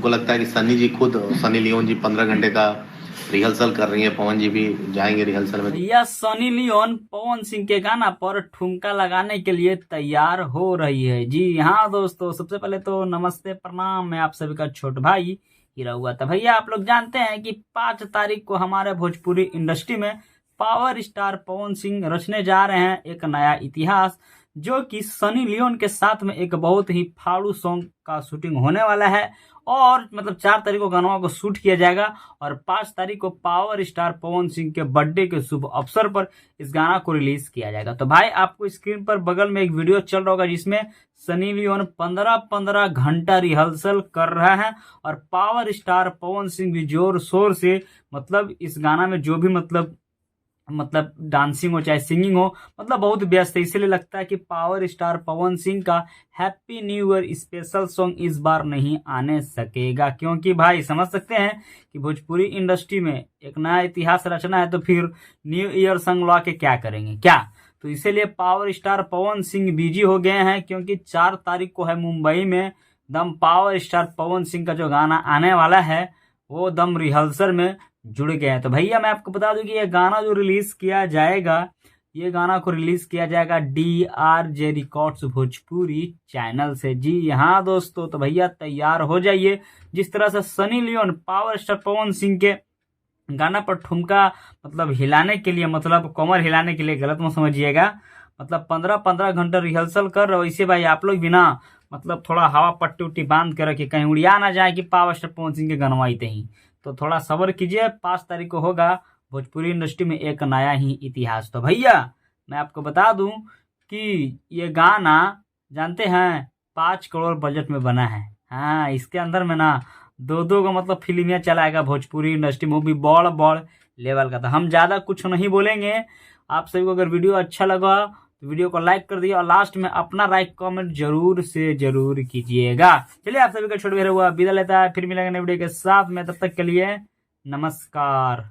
हमको लगता है कि सनी जी खुद, सनी लियोन जी 15 घंटे का रिहर्सल कर रही है, पवन जी भी जाएंगे रिहर्सल में। भैया सनी लियोन पवन सिंह के गाना पर ठुमका लगाने के लिए तैयार हो रही है। जी हाँ दोस्तों, सबसे पहले तो नमस्ते प्रणाम, मैं आप सभी का छोट भाई हीरा हुआ था। भैया आप लोग जानते हैं कि 5 तारीख को हमारे भोजपुरी इंडस्ट्री में पावर स्टार पवन सिंह रचने जा रहे हैं एक नया इतिहास, जो कि सनी लियोन के साथ में एक बहुत ही फाड़ू सॉन्ग का शूटिंग होने वाला है। और मतलब 4 तारीख को गानों को शूट किया जाएगा और 5 तारीख को पावर स्टार पवन सिंह के बर्थडे के शुभ अवसर पर इस गाना को रिलीज किया जाएगा। तो भाई आपको स्क्रीन पर बगल में एक वीडियो चल रहा होगा जिसमें सनी लियोन 15-15 घंटा रिहर्सल कर रहा है और पावर स्टार पवन सिंह भी जोर शोर से मतलब इस गाना में जो भी मतलब डांसिंग हो चाहे सिंगिंग हो, मतलब बहुत व्यस्त है। इसलिए लगता है कि पावर स्टार पवन सिंह का happy new year special song इस बार नहीं आने सकेगा, क्योंकि भाई समझ सकते हैं कि भोजपुरी इंडस्ट्री में एक नया इतिहास रचना है तो फिर न्यू ईयर सॉन्ग ला के क्या करेंगे क्या। तो इसीलिए power star Pawan Singh busy हो गए हैं, क्योंकि 4 तारीख को है मुंबई में दम पावर स्टार पवन सिंह का जो गाना आने वाला है वो दम रिहर्सल में जुड़ गए हैं। तो भैया मैं आपको बता दूं कि ये गाना जो रिलीज किया जाएगा, ये गाना को रिलीज किया जाएगा DRJ रिकॉर्ड्स भोजपुरी चैनल से। जी हाँ दोस्तों, तो भैया तैयार हो जाइए। जिस तरह से Sunny Leone power star Pawan Singh के गाना पर ठुमका मतलब हिलाने के लिए, मतलब कमर हिलाने के लिए, गलत मत समझिएगा, मतलब 15-15 घंटा रिहर्सल कर रहे हो, इसे भाई आप लोग भी ना मतलब थोड़ा हवा पट्टी उट्टी बांध के रखिए, कहीं उड़िया ना जाए कि पावर स्टार पवन सिंह के गनवाईते ही। तो थोड़ा सब्र कीजिए, 5 तारीख को होगा भोजपुरी इंडस्ट्री में एक नया ही इतिहास। तो भैया मैं आपको बता दूं कि ये गाना जानते हैं 5 करोड़ बजट में बना है। हाँ, इसके अंदर में ना दो का मतलब फिल्में चलाएगा भोजपुरी इंडस्ट्री में, वो भी बड़ बड़ लेवल का। तो हम ज्यादा कुछ नहीं बोलेंगे। आप सभी को अगर वीडियो अच्छा लगा तो वीडियो को लाइक कर दिए और लास्ट में अपना लाइक कमेंट जरूर से जरूर कीजिएगा। चलिए आप सभी का छोटे हुआ विदा लेता है, फिर मिलेंगे नए वीडियो के साथ में, तब तक के लिए नमस्कार।